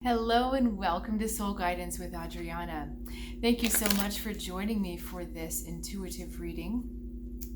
Hello and welcome to Soul Guidance with Adriana. Thank you so much for joining me for this intuitive reading.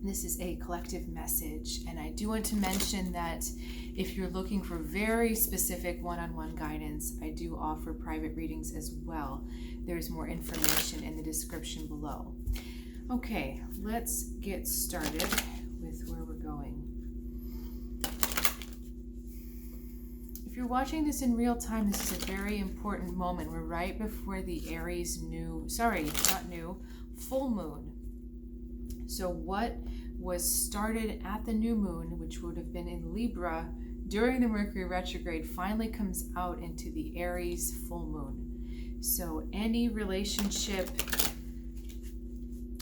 This is a collective message, and I do want to mention that if you're looking for very specific one-on-one guidance, I do offer private readings as well. There's more information in the description below. Okay, let's get started with where we're going. If you're watching this in real time, this is a very important moment. We're right before the Aries full moon. So what was started at the new moon, which would have been in Libra during the Mercury retrograde, finally comes out into the Aries full moon. So any relationship,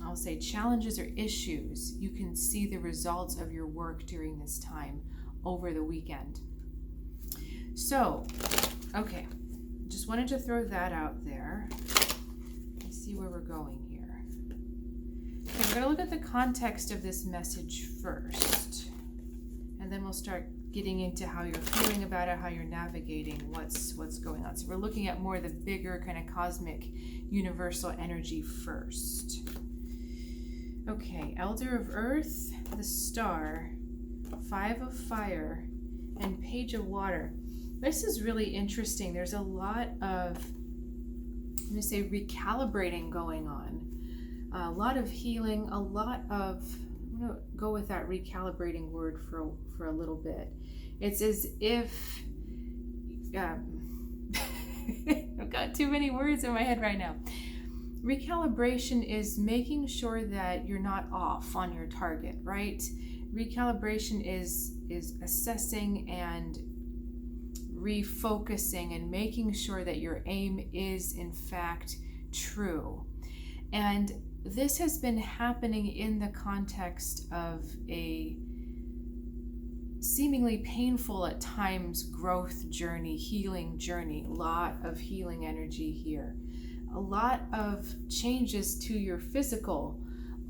I'll say challenges or issues, you can see the results of your work during this time over the weekend. So, okay, just wanted to throw that out there. Let's see where we're going here. Okay, we're going to look at the context of this message first, and then we'll start getting into how you're feeling about it, how you're navigating what's going on. So we're looking at more of the bigger kind of cosmic universal energy first. Okay, Elder of Earth, the Star, Five of Fire, and Page of Water. This is really interesting. There's a lot of, I'm going to say, recalibrating going on. A lot of healing, a lot of, I'm going to go with that recalibrating word for a little bit. It's as if, I've got too many words in my head right now. Recalibration is making sure that you're not off on your target, right? Recalibration is assessing and refocusing and making sure that your aim is in fact true. And this has been happening in the context of a seemingly painful at times growth journey, healing journey, a lot of healing energy here. A lot of changes to your physical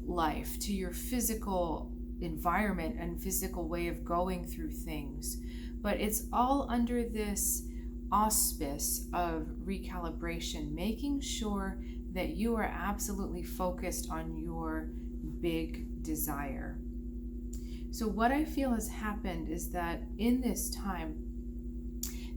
life, to your physical environment and physical way of going through things. But it's all under this auspice of recalibration, making sure that you are absolutely focused on your big desire. So what I feel has happened is that in this time,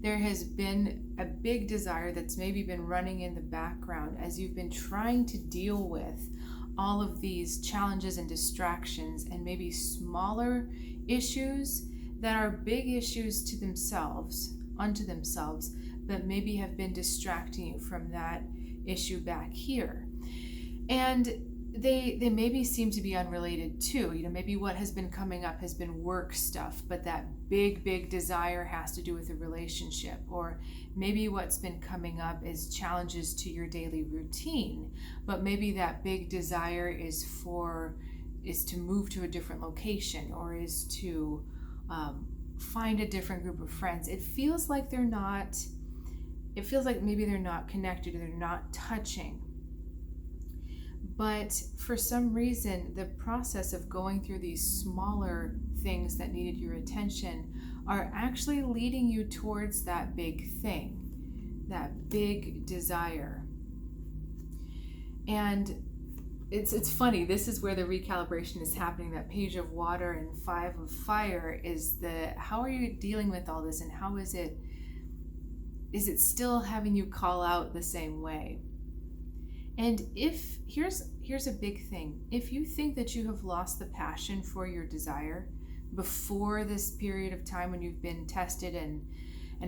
there has been a big desire that's maybe been running in the background as you've been trying to deal with all of these challenges and distractions and maybe smaller issues that are big issues to themselves, unto themselves, but maybe have been distracting you from that issue back here. And they maybe seem to be unrelated too. Maybe what has been coming up has been work stuff, but that big desire has to do with a relationship. Or maybe what's been coming up is challenges to your daily routine, but maybe that big desire is to move to a different location, or is to find a different group of friends. It feels like maybe they're not connected, or they're not touching. But for some reason, the process of going through these smaller things that needed your attention are actually leading you towards that big thing, that big desire. And it's funny, this is where the recalibration is happening. That Page of Water and Five of Fire is how are you dealing with all this, and how is it still having you call out the same way? And here's a big thing. If you think that you have lost the passion for your desire before this period of time when you've been tested and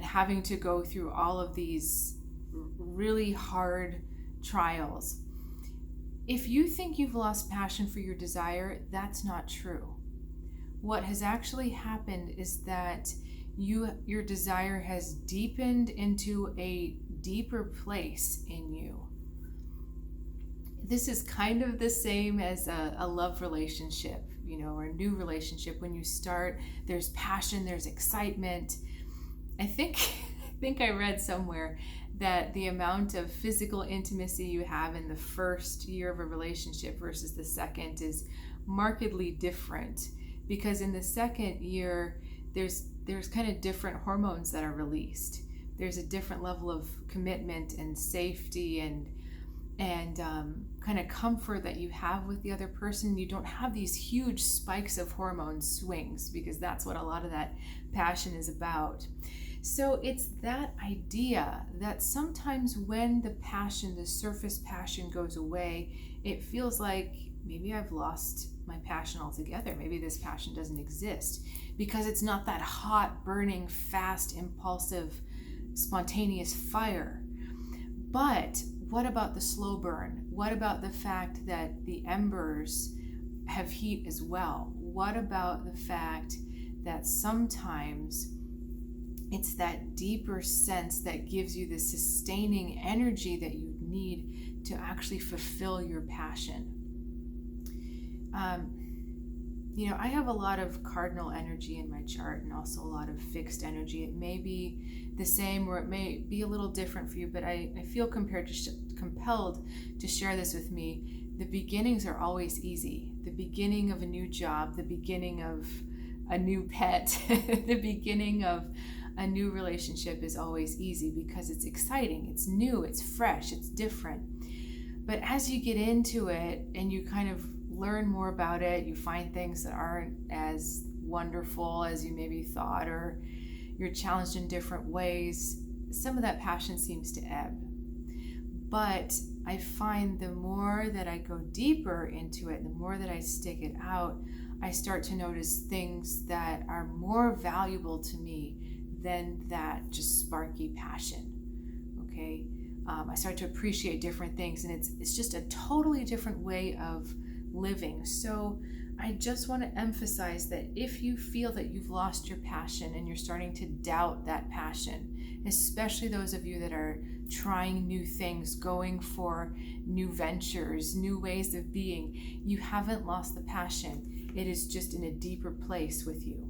having to go through all of these really hard trials, if you think you've lost passion for your desire, that's not true. What has actually happened is that your desire has deepened into a deeper place in you. This is kind of the same as a love relationship, or a new relationship. When you start, there's passion, there's excitement. I think I read somewhere that the amount of physical intimacy you have in the first year of a relationship versus the second is markedly different, because in the second year, there's kind of different hormones that are released. There's a different level of commitment and safety and kind of comfort that you have with the other person. You don't have these huge spikes of hormone swings, because that's what a lot of that passion is about. So it's that idea that sometimes when the passion, the surface passion, goes away, it feels like maybe I've lost my passion altogether. Maybe this passion doesn't exist, because it's not that hot, burning, fast, impulsive, spontaneous fire. But what about the slow burn? What about the fact that the embers have heat as well? What about the fact that sometimes it's that deeper sense that gives you the sustaining energy that you need to actually fulfill your passion? I have a lot of cardinal energy in my chart, and also a lot of fixed energy. It may be the same, or it may be a little different for you, but I feel compelled to share this with me. The beginnings are always easy. The beginning of a new job, the beginning of a new pet, the beginning of a new relationship is always easy, because it's exciting, it's new, it's fresh, it's different. But as you get into it and you kind of learn more about it, you find things that aren't as wonderful as you maybe thought, or you're challenged in different ways, some of that passion seems to ebb. But I find the more that I go deeper into it, the more that I stick it out, I start to notice things that are more valuable to me than that just sparky passion. Okay, I start to appreciate different things, and it's just a totally different way of living. So I just want to emphasize that if you feel that you've lost your passion and you're starting to doubt that passion, especially those of you that are trying new things, going for new ventures, new ways of being, you haven't lost the passion. It is just in a deeper place with you.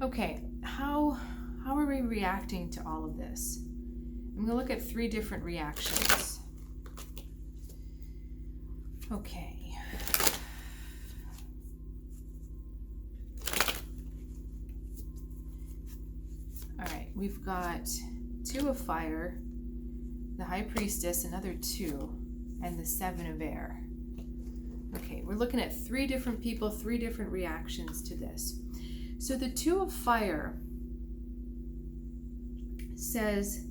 Okay, how are we reacting to all of this? I'm going to look at 3 different reactions. Okay. All right, we've got 2 of fire, the High Priestess, another 2, and the 7 of air. Okay, we're looking at 3 different people, 3 different reactions to this. So the 2 of fire says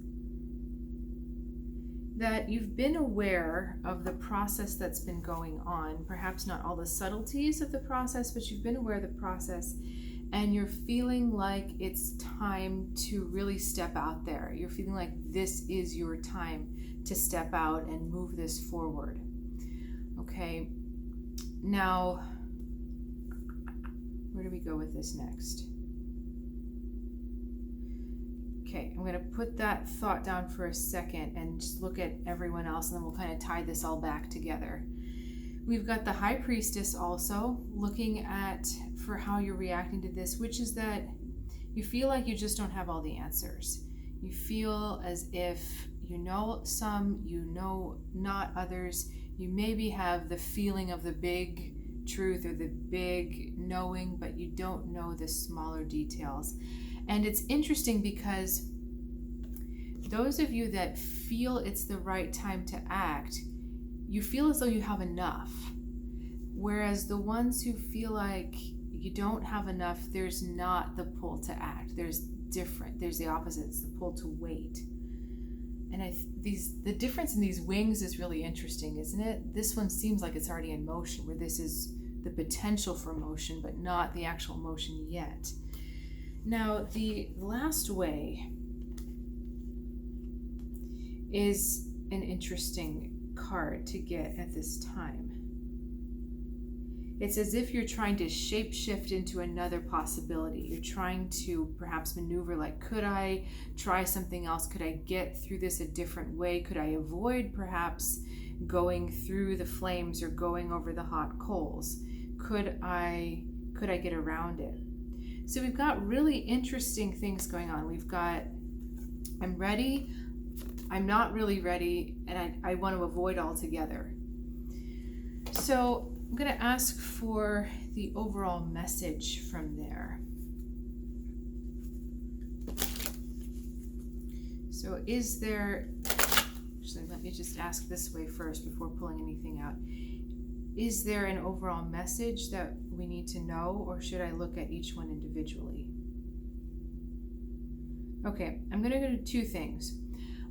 that you've been aware of the process that's been going on, perhaps not all the subtleties of the process, but you've been aware of the process, and you're feeling like it's time to really step out there. You're feeling like this is your time to step out and move this forward. Okay, now, where do we go with this next? Okay, I'm going to put that thought down for a second and just look at everyone else, and then we'll kind of tie this all back together. We've got the High Priestess also looking at for how you're reacting to this, which is that you feel like you just don't have all the answers. You feel as if you know some, you know not others. You maybe have the feeling of the big truth or the big knowing, but you don't know the smaller details. And it's interesting because those of you that feel it's the right time to act, you feel as though you have enough. Whereas the ones who feel like you don't have enough, there's not the pull to act. There's the opposite. It's the pull to wait. And the difference in these wings is really interesting, isn't it? This one seems like it's already in motion, where this is the potential for motion, but not the actual motion yet. Now, the last way is an interesting card to get at this time. It's as if you're trying to shape-shift into another possibility. You're trying to perhaps maneuver like, could I try something else? Could I get through this a different way? Could I avoid perhaps going through the flames or going over the hot coals? Could I get around it? So we've got really interesting things going on. We've got, I'm ready, I'm not really ready, and I want to avoid altogether. So I'm going to ask for the overall message from there. So is there, actually let me just ask this way first before pulling anything out. Is there an overall message that we need to know, or should I look at each one individually? Okay, I'm going to do two things.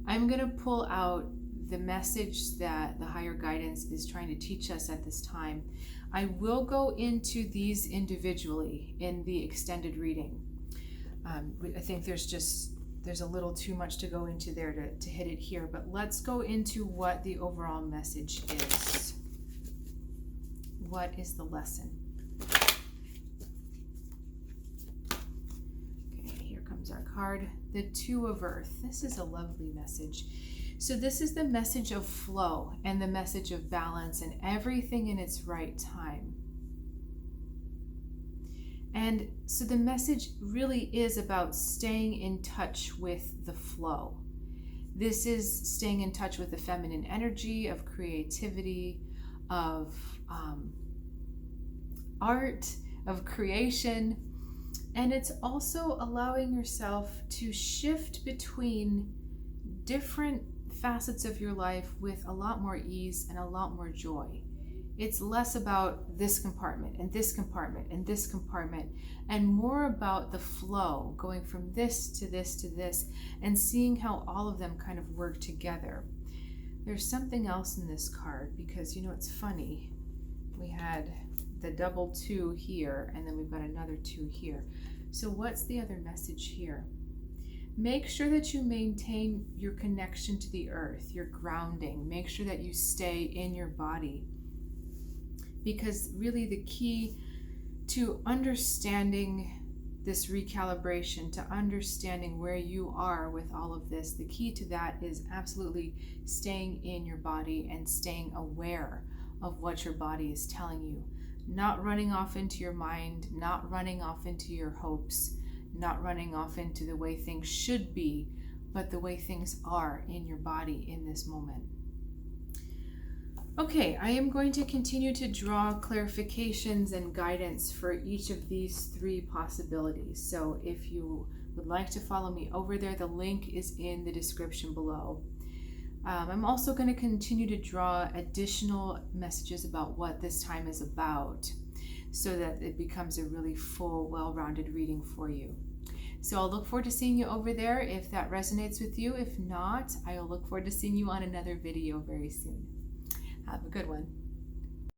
I'm going to pull out the message that the higher guidance is trying to teach us at this time. I will go into these individually in the extended reading. I think there's a little too much to go into there to hit it here, but let's go into what the overall message is. What is the lesson? Okay, here comes our card, the Two of Earth. This is a lovely message. So this is the message of flow and the message of balance and everything in its right time. And so the message really is about staying in touch with the flow. This is staying in touch with the feminine energy of creativity, of art, of creation. And it's also allowing yourself to shift between different facets of your life with a lot more ease and a lot more joy. It's less about this compartment and this compartment and this compartment, and more about the flow, going from this to this to this, and seeing how all of them kind of work together. There's something else in this card, because it's funny. We had the double 2 here, and then we've got another 2 here. So what's the other message here? Make sure that you maintain your connection to the earth, your grounding. Make sure that you stay in your body. Because really the key to understanding this recalibration, to understanding where you are with all of this, the key to that is absolutely staying in your body and staying aware of what your body is telling you. Not running off into your mind, not running off into your hopes, not running off into the way things should be, but the way things are in your body in this moment. Okay, I am going to continue to draw clarifications and guidance for each of these 3 possibilities. So if you would like to follow me over there, the link is in the description below. I'm also going to continue to draw additional messages about what this time is about, so that it becomes a really full, well-rounded reading for you. So I'll look forward to seeing you over there if that resonates with you. If not, I'll look forward to seeing you on another video very soon. Have a good one.